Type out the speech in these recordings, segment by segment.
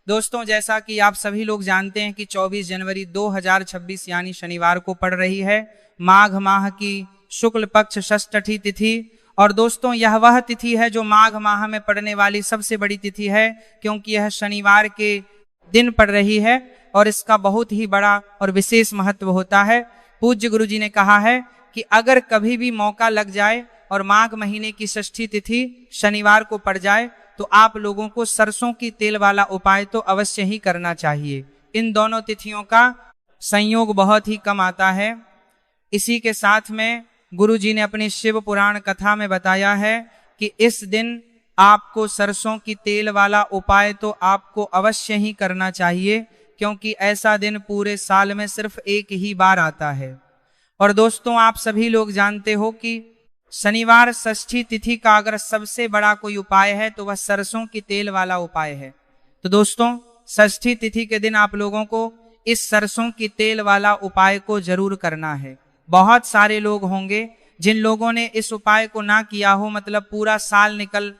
दोस्तों, जैसा कि आप सभी लोग जानते हैं कि 24 जनवरी 2026 यानी शनिवार को पड़ रही है माघ माह की शुक्ल पक्ष षष्ठी तिथि। और दोस्तों, यह वह तिथि है जो माघ माह में पड़ने वाली सबसे बड़ी तिथि है, क्योंकि यह शनिवार के दिन पड़ रही है और इसका बहुत ही बड़ा और विशेष महत्व होता है। पूज्य गुरु जी ने कहा है कि अगर कभी भी मौका लग जाए और माघ महीने की षष्ठी तिथि शनिवार को पड़ जाए तो आप लोगों को सरसों की तेल वाला उपाय तो अवश्य ही करना चाहिए। इन दोनों तिथियों का संयोग बहुत ही कम आता है। इसी के साथ में गुरु जी ने अपनी शिव पुराण कथा में बताया है कि इस दिन आपको सरसों की तेल वाला उपाय तो आपको अवश्य ही करना चाहिए, क्योंकि ऐसा दिन पूरे साल में सिर्फ एक ही बार आता है। और दोस्तों, आप सभी लोग जानते हो कि शनिवार षष्ठी तिथि का अगर सबसे बड़ा कोई उपाय है तो वह सरसों की तेल वाला उपाय है। तो दोस्तों, षष्ठी तिथि के दिन आप लोगों को इस सरसों की तेल वाला उपाय को जरूर करना है। बहुत सारे लोग होंगे जिन लोगों ने इस उपाय को ना किया हो, मतलब पूरा साल निकल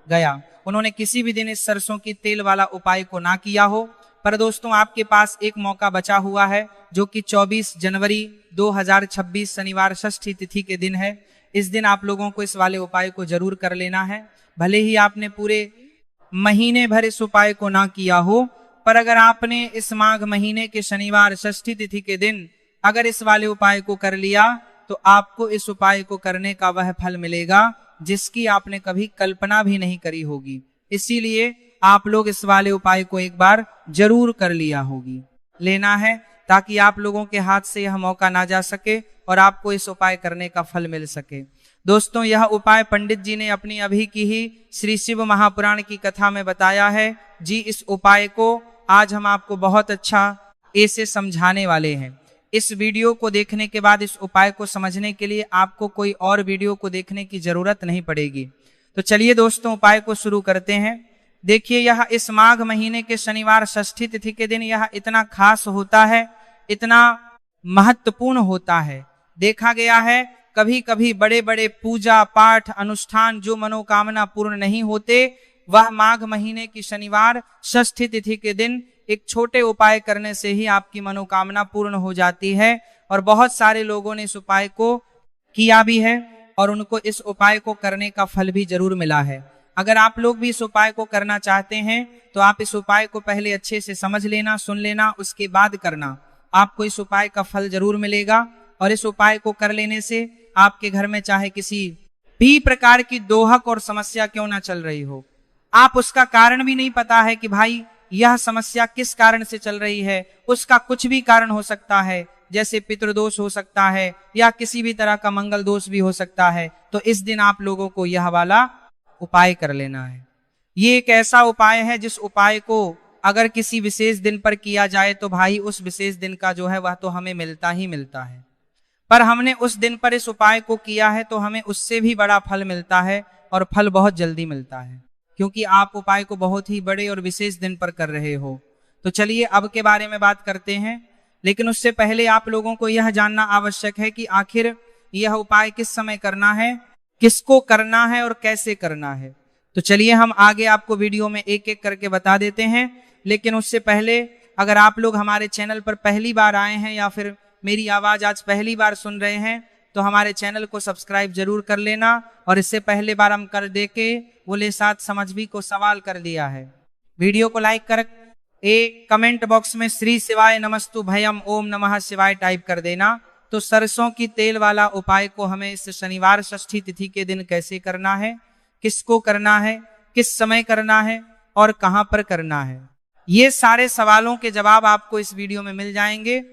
गया, उन्होंने किसी भी दिन इस सरसों की तेल वाला उपाय को ना किया हो। पर दोस्तों, आपके पास एक मौका बचा हुआ है, जो कि 24 जनवरी 2026 शनिवार षष्ठी तिथि के दिन है। इस दिन आप लोगों को इस वाले उपाय को जरूर कर लेना है। भले ही आपने पूरे महीने भर इस उपाय को ना किया हो, पर अगर आपने इस माघ महीने के शनिवार षष्ठी तिथि के दिन अगर इस वाले उपाय को कर लिया तो आपको इस उपाय को करने का वह फल मिलेगा जिसकी आपने कभी कल्पना भी नहीं करी होगी। इसीलिए आप लोग इस वाले उपाय को एक बार जरूर कर लेना है, ताकि आप लोगों के हाथ से यह मौका ना जा सके और आपको इस उपाय करने का फल मिल सके। दोस्तों, यह उपाय पंडित जी ने अपनी अभी की ही श्री शिव महापुराण की कथा में बताया है जी। इस उपाय को आज हम आपको बहुत अच्छा ऐसे समझाने वाले हैं। इस वीडियो को देखने के बाद इस उपाय को समझने के लिए आपको कोई और वीडियो को देखने की जरूरत नहीं पड़ेगी। तो चलिए दोस्तों, उपाय को शुरू करते हैं। देखिए, यह इस माघ महीने के शनिवार षष्ठी तिथि के दिन यह इतना खास होता है, इतना महत्वपूर्ण होता है। देखा गया है कभी कभी बड़े बड़े पूजा पाठ अनुष्ठान जो मनोकामना पूर्ण नहीं होते, वह माघ महीने की शनिवार षष्ठी तिथि के दिन एक छोटे उपाय करने से ही आपकी मनोकामना पूर्ण हो जाती है। और बहुत सारे लोगों ने इस उपाय को किया भी है और उनको इस उपाय को करने का फल भी जरूर मिला है। अगर आप लोग भी इस उपाय को करना चाहते हैं तो आप इस उपाय को पहले अच्छे से समझ लेना, सुन लेना, उसके बाद करना। आपको इस उपाय का फल जरूर मिलेगा। और इस उपाय को कर लेने से आपके घर में चाहे किसी भी प्रकार की दोहक और समस्या क्यों ना चल रही हो, आप उसका कारण भी नहीं पता है कि भाई यह समस्या किस कारण से चल रही है, उसका कुछ भी कारण हो सकता है, जैसे पितृदोष हो सकता है या किसी भी तरह का मंगल दोष भी हो सकता है, तो इस दिन आप लोगों को यह वाला उपाय कर लेना है। ये एक ऐसा उपाय है जिस उपाय को अगर किसी विशेष दिन पर किया जाए तो भाई उस विशेष दिन का जो है वह तो हमें मिलता ही मिलता है। पर हमने उस दिन पर इस उपाय को किया है तो हमें उससे भी बड़ा फल मिलता है, और फल बहुत जल्दी मिलता है, क्योंकि आप उपाय को बहुत ही बड़े और विशेष दिन पर कर रहे हो। तो चलिए अब के बारे में बात करते हैं, लेकिन उससे पहले आप लोगों को यह जानना आवश्यक है कि आखिर यह उपाय किस समय करना है, किसको करना है और कैसे करना है। तो चलिए हम आगे आपको वीडियो में एक एक करके बता देते हैं। लेकिन उससे पहले अगर आप लोग हमारे चैनल पर पहली बार आए हैं या फिर मेरी आवाज आज पहली बार सुन रहे हैं तो हमारे चैनल को सब्सक्राइब जरूर कर लेना। और इससे पहले बार हम कर दे के बोले साथ समझ भी को सवाल कर दिया है। वीडियो को लाइक कर कमेंट बॉक्स में श्री शिवाय नमस्तु भयम ओम नमः शिवाय टाइप कर देना। तो सरसों की तेल वाला उपाय को हमें इस शनिवार षष्ठी तिथि के दिन कैसे करना है, किसको करना है, किस समय करना है और कहां पर करना है, ये सारे सवालों के जवाब आपको इस वीडियो में मिल जाएंगे।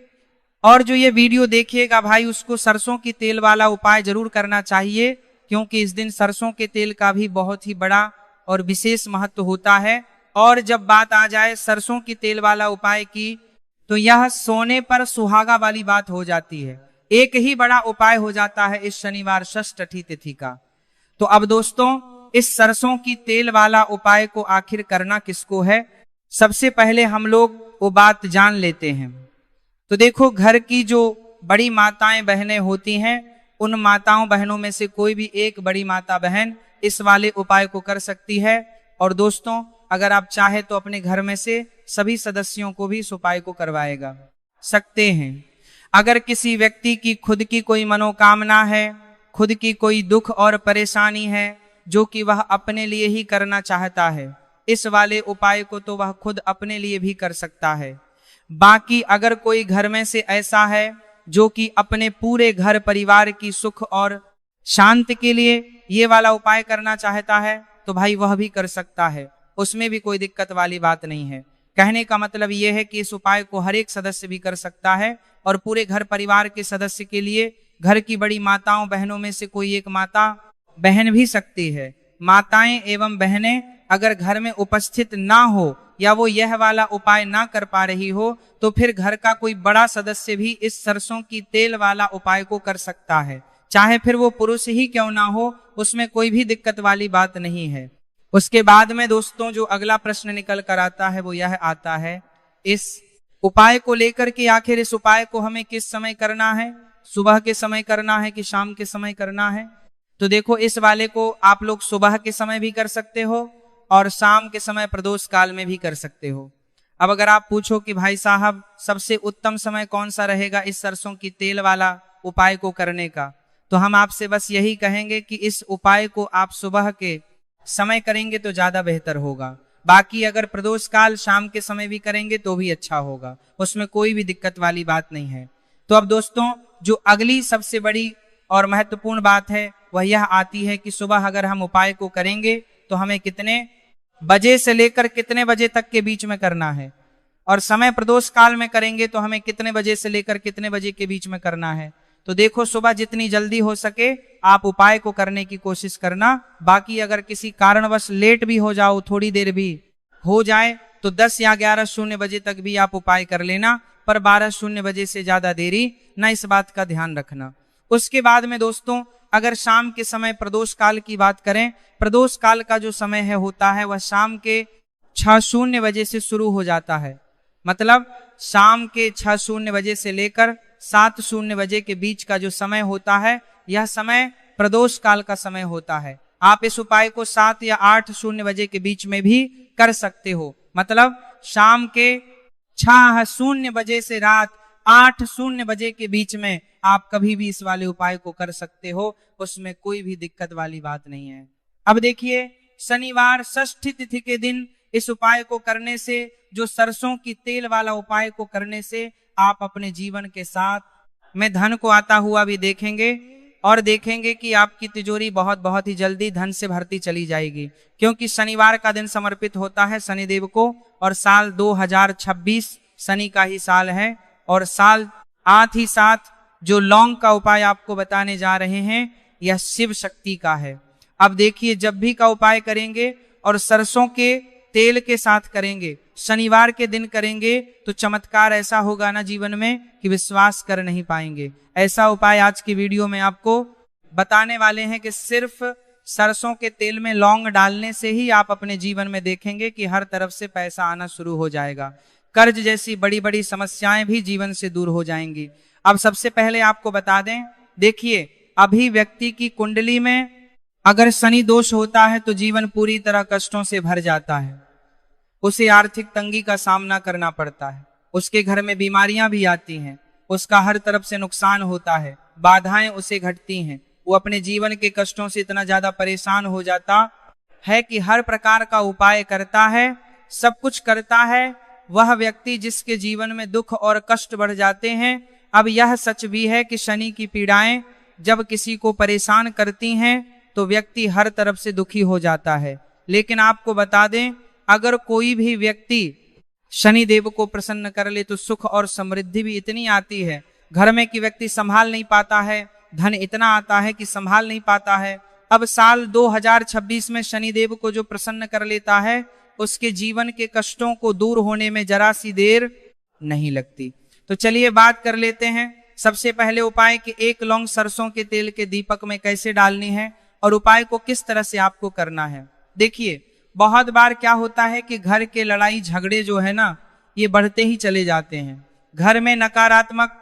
और जो ये वीडियो देखिएगा भाई, उसको सरसों की तेल वाला उपाय जरूर करना चाहिए, क्योंकि इस दिन सरसों के तेल का भी बहुत ही बड़ा और विशेष महत्व होता है। और जब बात आ जाए सरसों की तेल वाला उपाय की, तो यह सोने पर सुहागा वाली बात हो जाती है। एक ही बड़ा उपाय हो जाता है इस शनिवार षष्ठी तिथि का। तो अब दोस्तों, इस सरसों की तेल वाला उपाय को आखिर करना किसको है, सबसे पहले हम लोग वो बात जान लेते हैं। तो देखो, घर की जो बड़ी माताएं बहनें होती हैं, उन माताओं बहनों में से कोई भी एक बड़ी माता बहन इस वाले उपाय को कर सकती है। और दोस्तों, अगर आप चाहे तो अपने घर में से सभी सदस्यों को भी इस उपाय को करवाएगा सकते हैं। अगर किसी व्यक्ति की खुद की कोई मनोकामना है, खुद की कोई दुख और परेशानी है जो कि वह अपने लिए ही करना चाहता है, इस वाले उपाय को तो वह खुद अपने लिए भी कर सकता है। बाकी अगर कोई घर में से ऐसा है जो कि अपने पूरे घर परिवार की सुख और शांति के लिए ये वाला उपाय करना चाहता है तो भाई वह भी कर सकता है, उसमें भी कोई दिक्कत वाली बात नहीं है। कहने का मतलब यह है कि इस उपाय को हर एक सदस्य भी कर सकता है और पूरे घर परिवार के सदस्य के लिए घर की बड़ी माताओं बहनों में से कोई एक माता बहन भी सकती है। माताएं एवं बहनें अगर घर में उपस्थित ना हो या वो यह वाला उपाय ना कर पा रही हो तो फिर घर का कोई बड़ा सदस्य भी इस सरसों की तेल वाला उपाय को कर सकता है, चाहे फिर वो पुरुष ही क्यों ना हो, उसमें कोई भी दिक्कत वाली बात नहीं है। उसके बाद में दोस्तों जो अगला प्रश्न निकल कर आता है वो यह आता है, इस उपाय को लेकर के आखिर इस उपाय को हमें किस समय करना है, सुबह के समय करना है कि शाम के समय करना है? तो देखो इस वाले को आप लोग सुबह के समय भी कर सकते हो और शाम के समय प्रदोष काल में भी कर सकते हो। अब अगर आप पूछो कि भाई साहब सबसे उत्तम समय कौन सा रहेगा इस सरसों की तेल वाला उपाय को करने का, तो हम आपसे बस यही कहेंगे कि इस उपाय को आप सुबह के समय करेंगे तो ज्यादा बेहतर होगा। बाकी अगर प्रदोष काल शाम के समय भी करेंगे तो भी अच्छा होगा, उसमें कोई भी दिक्कत वाली बात नहीं है। तो अब दोस्तों जो अगली सबसे बड़ी और महत्वपूर्ण बात है वह यह आती है कि सुबह अगर हम उपाय को करेंगे तो हमें कितने बजे से लेकर कितने बजे तक के बीच में करना है, और समय प्रदोष काल में करेंगे तो हमें कितने बजे से लेकर कितने बजे के बीच में करना है। तो देखो सुबह जितनी जल्दी हो सके आप उपाय को करने की कोशिश करना। बाकी अगर किसी कारणवश लेट भी हो जाओ, थोड़ी देर भी हो जाए तो 10 या 11:00 बजे तक भी आप उपाय कर लेना, पर 12:00 बजे से ज्यादा देरी ना, इस बात का ध्यान रखना। उसके बाद में दोस्तों अगर शाम के समय प्रदोष काल की बात करें, प्रदोष काल का जो समय है होता है वह शाम के 6:00 बजे से शुरू हो जाता है। मतलब शाम के 6:00 बजे से लेकर 7:00 बजे के बीच का जो समय होता है यह समय प्रदोष काल का समय होता है। आप इस उपाय को 7 या 8:00 बजे के बीच में भी कर सकते हो। मतलब शाम के 6:00 बजे से रात 8:00 बजे के बीच में आप कभी भी इस वाले उपाय को कर सकते हो, उसमें कोई भी दिक्कत वाली बात नहीं है। अब देखिए शनिवार षष्ठी तिथि के दिन इस उपाय को करने से, जो सरसों की तेल वाला उपाय को करने से आप अपने जीवन के साथ में धन को आता हुआ भी देखेंगे और देखेंगे कि आपकी तिजोरी बहुत ही जल्दी धन से भरती चली जाएगी, क्योंकि शनिवार का दिन समर्पित होता है शनिदेव को और साल 2026 शनि का ही साल है। और साथ ही साथ जो लौंग का उपाय आपको बताने जा रहे हैं यह शिव शक्ति का है। अब देखिए जब भी का उपाय करेंगे और सरसों के तेल के साथ करेंगे, शनिवार के दिन करेंगे, तो चमत्कार ऐसा होगा ना जीवन में कि विश्वास कर नहीं पाएंगे। ऐसा उपाय आज की वीडियो में आपको बताने वाले हैं कि सिर्फ सरसों के तेल में लौंग डालने से ही आप अपने जीवन में देखेंगे कि हर तरफ से पैसा आना शुरू हो जाएगा, कर्ज जैसी बड़ी बड़ी समस्याएं भी जीवन से दूर हो जाएंगी। अब सबसे पहले आपको बता दें, देखिए अभी व्यक्ति की कुंडली में अगर शनि दोष होता है तो जीवन पूरी तरह कष्टों से भर जाता है, उसे आर्थिक तंगी का सामना करना पड़ता है, उसके घर में बीमारियां भी आती हैं, उसका हर तरफ से नुकसान होता है, बाधाएं उसे घटती हैं, वो अपने जीवन के कष्टों से इतना ज्यादा परेशान हो जाता है कि हर प्रकार का उपाय करता है, सब कुछ करता है, वह व्यक्ति जिसके जीवन में दुख और कष्ट बढ़ जाते हैं। अब यह सच भी है कि शनि की पीड़ाएं जब किसी को परेशान करती हैं तो व्यक्ति हर तरफ से दुखी हो जाता है। लेकिन आपको बता दें, अगर कोई भी व्यक्ति शनि देव को प्रसन्न कर ले तो सुख और समृद्धि भी इतनी आती है, घर में कि व्यक्ति संभाल नहीं पाता है, धन इतना आता है कि संभाल नहीं पाता है। अब साल 2026 में शनि देव को जो प्रसन्न कर लेता है उसके जीवन के कष्टों को दूर होने में जरा सी देर नहीं लगती। तो चलिए बात कर लेते हैं सबसे पहले उपाय कि 1 लौंग सरसों के तेल के दीपक में कैसे डालनी है और उपाय को किस तरह से आपको करना है। देखिए बहुत बार क्या होता है कि घर के लड़ाई झगड़े जो है ना ये बढ़ते ही चले जाते हैं, घर में नकारात्मक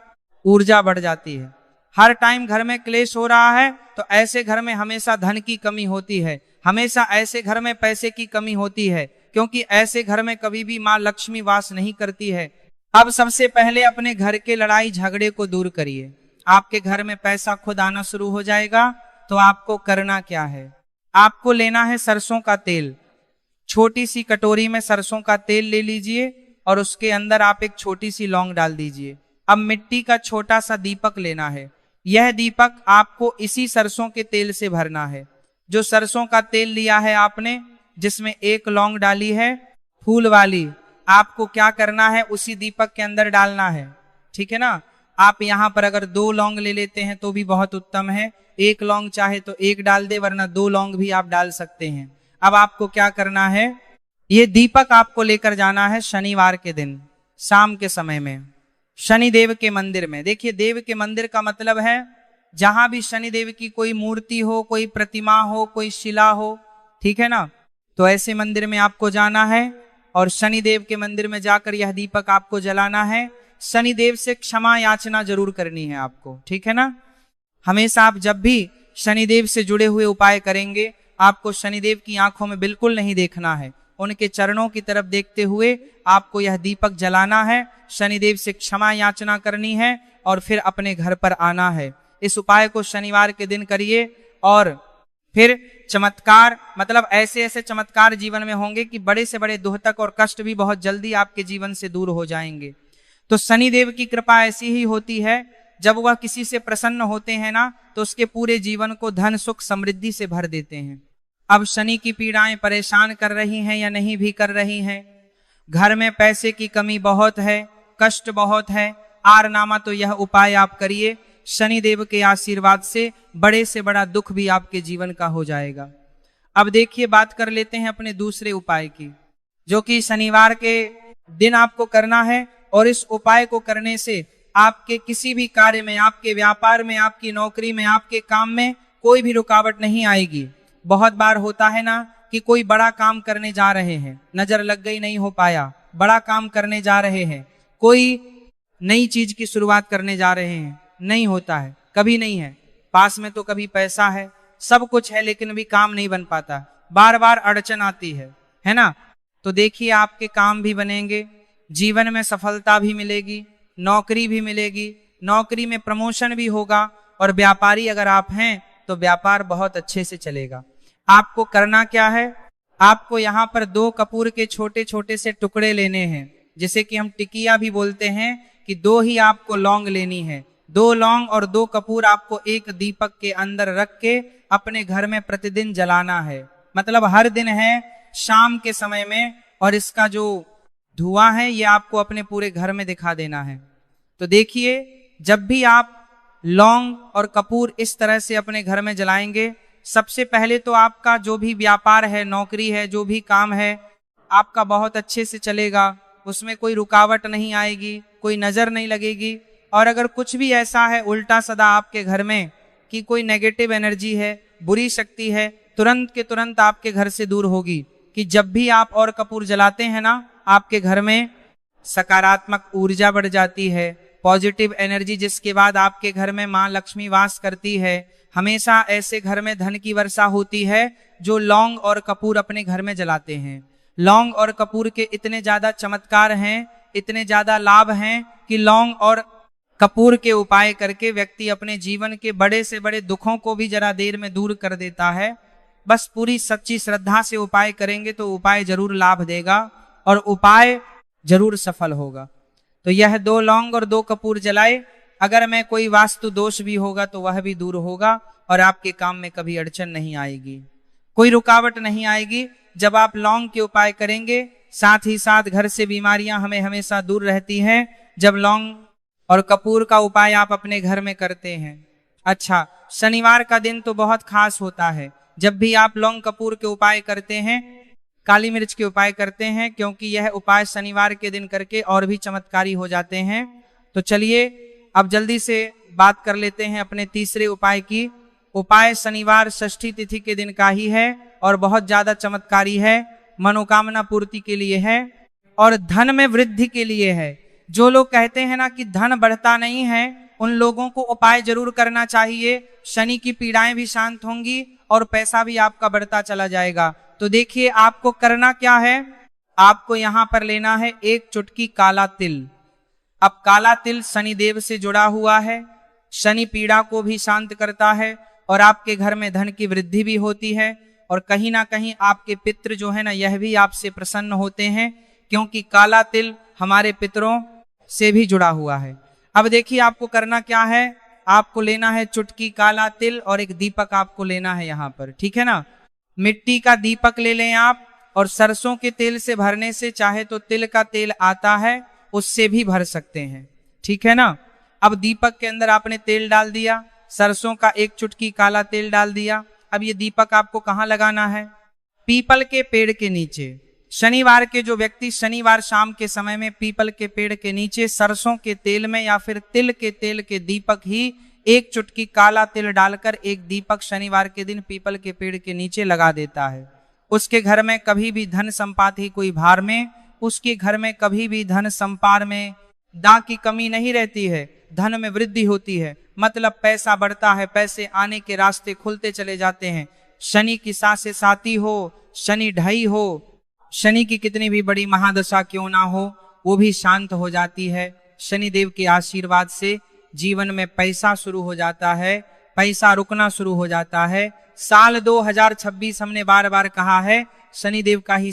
ऊर्जा बढ़ जाती है, हर टाइम घर में क्लेश हो रहा है तो ऐसे घर में हमेशा धन की कमी होती है, हमेशा ऐसे घर में पैसे की कमी होती है, क्योंकि ऐसे घर में कभी भी माँ लक्ष्मी वास नहीं करती है। अब सबसे पहले अपने घर के लड़ाई झगड़े को दूर करिए। आपके घर में पैसा खुद आना शुरू हो जाएगा। तो आपको करना क्या है, आपको लेना है सरसों का तेल। छोटी सी कटोरी में सरसों का तेल ले लीजिए और उसके अंदर आप एक छोटी सी लौंग डाल दीजिए। अब मिट्टी का छोटा सा दीपक लेना है। यह दीपक आपको इसी सरसों के तेल से भरना है। जो सरसों का तेल लिया है आपने, जिसमें एक लौंग डाली है फूल वाली, आपको क्या करना है, उसी दीपक के अंदर डालना है। ठीक है ना। आप यहाँ पर अगर 2 लौंग ले लेते हैं तो भी बहुत उत्तम है। 1 लौंग चाहे तो 1 डाल दे, वरना 2 लौंग भी आप डाल सकते हैं। अब आपको क्या करना है, ये दीपक आपको लेकर जाना है शनिवार के दिन शाम के समय में शनिदेव के मंदिर में। देखिए, देव के मंदिर का मतलब है जहां भी शनिदेव की कोई मूर्ति हो, कोई प्रतिमा हो, कोई शिला हो, ठीक है ना। तो ऐसे मंदिर में आपको जाना है और शनिदेव के मंदिर में जाकर यह दीपक आपको जलाना है। शनिदेव से क्षमा याचना जरूर करनी है आपको, ठीक है ना। हमेशा आप जब भी शनिदेव से जुड़े हुए उपाय करेंगे, आपको शनिदेव की आंखों में बिल्कुल नहीं देखना है, उनके चरणों की तरफ देखते हुए आपको यह दीपक जलाना है, शनिदेव से क्षमा याचना करनी है और फिर अपने घर पर आना है। इस उपाय को शनिवार के दिन करिए और फिर चमत्कार, मतलब ऐसे ऐसे चमत्कार जीवन में होंगे कि बड़े से बड़े दुहतक और कष्ट भी बहुत जल्दी आपके जीवन से दूर हो जाएंगे। तो शनिदेव की कृपा ऐसी ही होती है, जब वह किसी से प्रसन्न होते हैं ना, तो उसके पूरे जीवन को धन सुख समृद्धि से भर देते हैं। अब शनि की पीड़ाएं परेशान कर रही हैं या नहीं भी कर रही हैं, घर में पैसे की कमी बहुत है, कष्ट बहुत है, आरनामा तो यह उपाय आप करिए, शनिदेव के आशीर्वाद से बड़ा दुख भी आपके जीवन का हो जाएगा। अब देखिए, बात कर लेते हैं अपने दूसरे उपाय की, जो कि शनिवार के दिन आपको करना है। और इस उपाय को करने से आपके किसी भी कार्य में, आपके व्यापार में, आपकी नौकरी में, आपके काम में कोई भी रुकावट नहीं आएगी। बहुत बार होता है ना कि कोई बड़ा काम करने जा रहे हैं, नजर लग गई, नहीं हो पाया, बड़ा काम करने जा रहे हैं, कोई नई चीज की शुरुआत करने जा रहे हैं, नहीं होता है, कभी नहीं है। पास में तो कभी पैसा है, सब कुछ है, लेकिन भी काम नहीं बन पाता, बार बार अड़चन आती है ना। तो देखिए, आपके काम भी बनेंगे, जीवन में सफलता भी मिलेगी, नौकरी भी मिलेगी, नौकरी में प्रमोशन भी होगा, और व्यापारी अगर आप हैं तो व्यापार बहुत अच्छे से चलेगा। आपको करना क्या है, आपको यहाँ पर 2 कपूर के छोटे छोटे से टुकड़े लेने हैं, जिसे कि हम टिकिया भी बोलते हैं, कि 2 ही आपको लौंग लेनी है। 2 लौंग और 2 कपूर आपको एक दीपक के अंदर रख के अपने घर में प्रतिदिन जलाना है। मतलब हर दिन है शाम के समय में, और इसका जो धुआं है ये आपको अपने पूरे घर में दिखा देना है। तो देखिए, जब भी आप लौंग और कपूर इस तरह से अपने घर में जलाएंगे, सबसे पहले तो आपका जो भी व्यापार है, नौकरी है, जो भी काम है, आपका बहुत अच्छे से चलेगा, उसमें कोई रुकावट नहीं आएगी, कोई नजर नहीं लगेगी। और अगर कुछ भी ऐसा है उल्टा सदा आपके घर में कि कोई नेगेटिव एनर्जी है, बुरी शक्ति है, तुरंत के तुरंत आपके घर से दूर होगी। कि जब भी आप और कपूर जलाते हैं ना, आपके घर में सकारात्मक ऊर्जा बढ़ जाती है, पॉजिटिव एनर्जी, जिसके बाद आपके घर में माँ लक्ष्मी वास करती है। हमेशा ऐसे घर में धन की वर्षा होती है जो लौंग और कपूर अपने घर में जलाते हैं। लौंग और कपूर के इतने ज्यादा चमत्कार हैं, इतने ज्यादा लाभ हैं कि लौंग और कपूर के उपाय करके व्यक्ति अपने जीवन के बड़े से बड़े दुखों को भी जरा देर में दूर कर देता है। बस पूरी सच्ची श्रद्धा से उपाय करेंगे तो उपाय जरूर लाभ देगा और उपाय जरूर सफल होगा। तो यह 2 लौंग और 2 कपूर जलाए, अगर में कोई वास्तु दोष भी होगा तो वह भी दूर होगा और आपके काम में कभी अड़चन नहीं आएगी, कोई रुकावट नहीं आएगी। जब आप लौंग के उपाय करेंगे, साथ ही साथ घर से बीमारियां हमें हमेशा दूर रहती हैं, जब लौंग और कपूर का उपाय आप अपने घर में करते हैं। अच्छा, शनिवार का दिन तो बहुत खास होता है। जब भी आप लौंग कपूर के उपाय करते हैं, काली मिर्च के उपाय करते हैं, क्योंकि यह उपाय शनिवार के दिन करके और भी चमत्कारी हो जाते हैं। तो चलिए अब जल्दी से बात कर लेते हैं अपने तीसरे उपाय की। उपाय शनिवार षष्ठी तिथि के दिन का ही है और बहुत ज्यादा चमत्कारी है, मनोकामना पूर्ति के लिए है और धन में वृद्धि के लिए है। जो लोग कहते हैं ना कि धन बढ़ता नहीं है, उन लोगों को उपाय जरूर करना चाहिए। शनि की पीड़ाएं भी शांत होंगी और पैसा भी आपका बढ़ता चला जाएगा। तो देखिए, आपको करना क्या है, आपको यहां पर लेना है एक चुटकी काला तिल। अब काला तिल शनिदेव से जुड़ा हुआ है, शनि पीड़ा को भी शांत करता है और आपके घर में धन की वृद्धि भी होती है और कहीं ना कहीं आपके पितृ जो है ना यह भी आपसे प्रसन्न होते हैं, क्योंकि काला तिल हमारे पितरों से भी जुड़ा हुआ है। अब देखिए आपको करना क्या है, आपको लेना है चुटकी काला तिल और एक दीपक आपको लेना है यहाँ पर, ठीक है ना। मिट्टी का दीपक ले लें आप, और सरसों के तेल से भरने से, चाहे तो तिल का तेल आता है उससे भी भर सकते हैं, ठीक है ना। अब दीपक के अंदर आपने तेल डाल दिया, सरसों का एक चुटकी काला तेल डाल दिया। अब ये दीपक आपको कहाँ लगाना है, पीपल के पेड़ के नीचे। शनिवार के जो व्यक्ति शनिवार शाम के समय में पीपल के पेड़ के नीचे सरसों के तेल में या फिर तिल के तेल के दीपक ही एक चुटकी काला तिल डालकर एक दीपक शनिवार के दिन पीपल के पेड़ के नीचे लगा देता है, उसके घर में कभी भी धन संपाति कोई भार में, उसके घर में कभी भी धन संपार में दां की कमी नहीं रहती है, धन में वृद्धि होती है, मतलब पैसा बढ़ता है, पैसे आने के रास्ते खुलते चले जाते हैं। शनि की साथ से साथी हो, शनि ढाई हो, शनि की कितनी भी बड़ी महादशा क्यों ना हो, वो भी शांत हो जाती है। शनिदेव के आशीर्वाद से जीवन में पैसा शुरू हो जाता है, पैसा रुकना शुरू हो जाता है। साल 2026 हमने बार बार कहा है शनिदेव का ही